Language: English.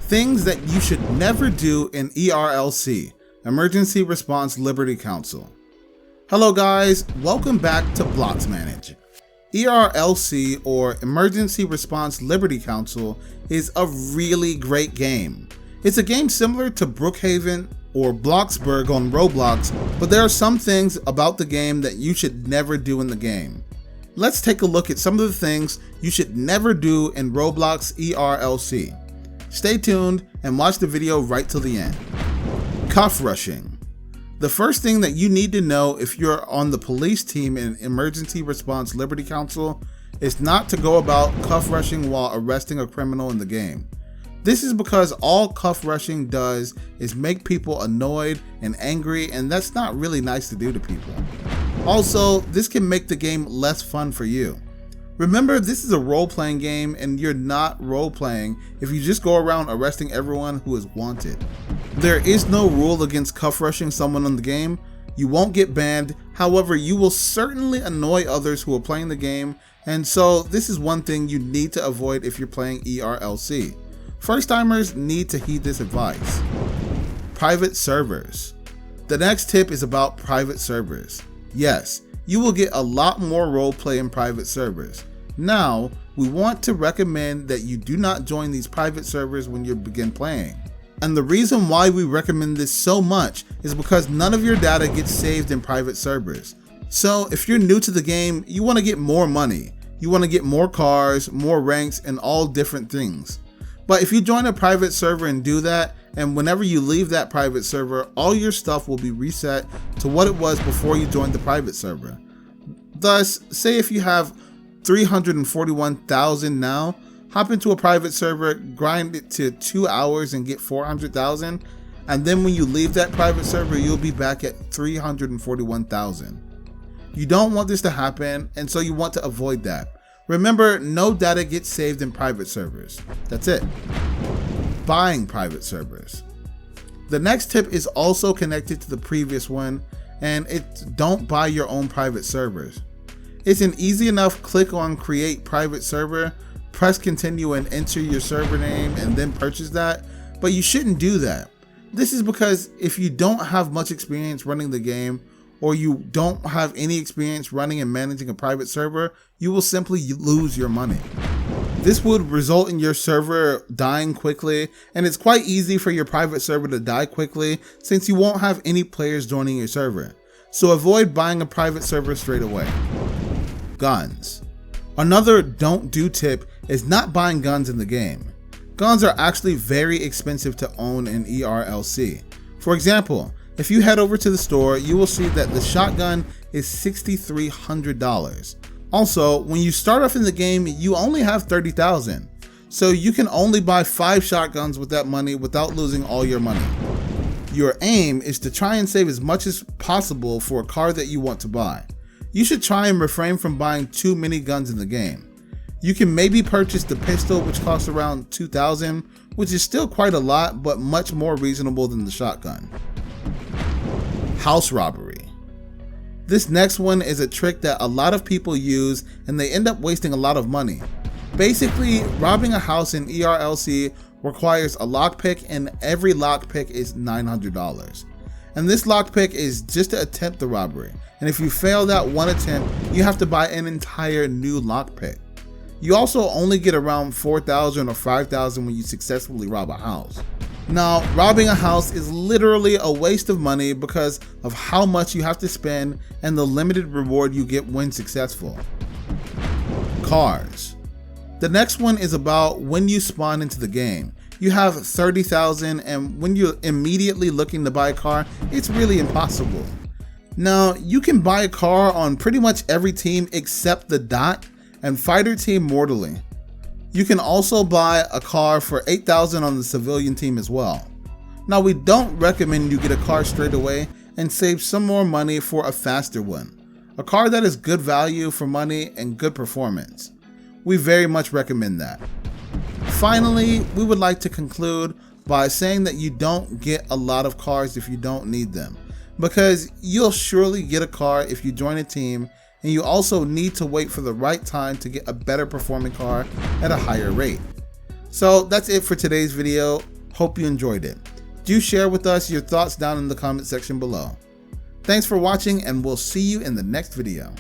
Things that you should never do in ERLC, Emergency Response Liberty Council. Hello guys, welcome back to Blox Manage. ERLC, or Emergency Response Liberty Council, is a really great game. It's a game similar to Brookhaven or Bloxburg on Roblox, but there are some things about the game that you should never do in the game. Let's take a look at some of the things you should never do in Roblox ERLC. Stay tuned and watch the video right till the end. Cuff rushing. The first thing that you need to know if you're on the police team in Emergency Response Liberty Council is not to go about cuff rushing while arresting a criminal in the game. This is because all cuff rushing does is make people annoyed and angry, and that's not really nice to do to people. Also, this can make the game less fun for you. Remember, this is a role-playing game and you're not role-playing if you just go around arresting everyone who is wanted. There is no rule against cuff rushing someone in the game. You won't get banned, however you will certainly annoy others who are playing the game, and so this is one thing you need to avoid if you're playing ERLC. First-timers need to heed this advice. Private servers. The next tip is about private servers. Yes, you will get a lot more roleplay in private servers. Now, we want to recommend that you do not join these private servers when you begin playing. And the reason why we recommend this so much is because none of your data gets saved in private servers. So if you're new to the game, you want to get more money. You want to get more cars, more ranks, and all different things. But if you join a private server and do that, and whenever you leave that private server, all your stuff will be reset to what it was before you joined the private server. Thus, say if you have 341,000 now, hop into a private server, grind it to 2 hours and get 400,000, and then when you leave that private server, you'll be back at 341,000. You don't want this to happen, and so you want to avoid that. Remember, no data gets saved in private servers. That's it. Buying private servers. The next tip is also connected to the previous one, and it's don't buy your own private servers. It's an easy enough click on create private server, press continue and enter your server name and then purchase that, but you shouldn't do that. This is because if you don't have much experience running the game, or you don't have any experience running and managing a private server, you will simply lose your money. This would result in your server dying quickly, and it's quite easy for your private server to die quickly since you won't have any players joining your server. So avoid buying a private server straight away. Guns. Another don't do tip is not buying guns in the game. Guns are actually very expensive to own in ERLC. For example, if you head over to the store, you will see that the shotgun is $6,300. Also, when you start off in the game, you only have 30,000. So you can only buy 5 shotguns with that money without losing all your money. Your aim is to try and save as much as possible for a car that you want to buy. You should try and refrain from buying too many guns in the game. You can maybe purchase the pistol, which costs around 2,000, which is still quite a lot, but much more reasonable than the shotgun. House robbery. This next one is a trick that a lot of people use and they end up wasting a lot of money. Basically, robbing a house in ERLC requires a lockpick, and every lockpick is $900. And this lockpick is just to attempt the robbery. And if you fail that one attempt, you have to buy an entire new lockpick. You also only get around 4,000 or 5,000 when you successfully rob a house. Now, robbing a house is literally a waste of money because of how much you have to spend and the limited reward you get when successful. Cars. The next one is about when you spawn into the game. You have 30,000, and when you're immediately looking to buy a car, it's really impossible. Now, you can buy a car on pretty much every team except the DOT and fighter team mortally. You can also buy a car for 8,000 on the civilian team as well. Now, we don't recommend you get a car straight away and save some more money for a faster one. A car that is good value for money and good performance. We very much recommend that. Finally, we would like to conclude by saying that you don't get a lot of cars if you don't need them, because you'll surely get a car if you join a team, and you also need to wait for the right time to get a better performing car at a higher rate. So that's it for today's video. Hope you enjoyed it. Do share with us your thoughts down in the comment section below. Thanks for watching, and we'll see you in the next video.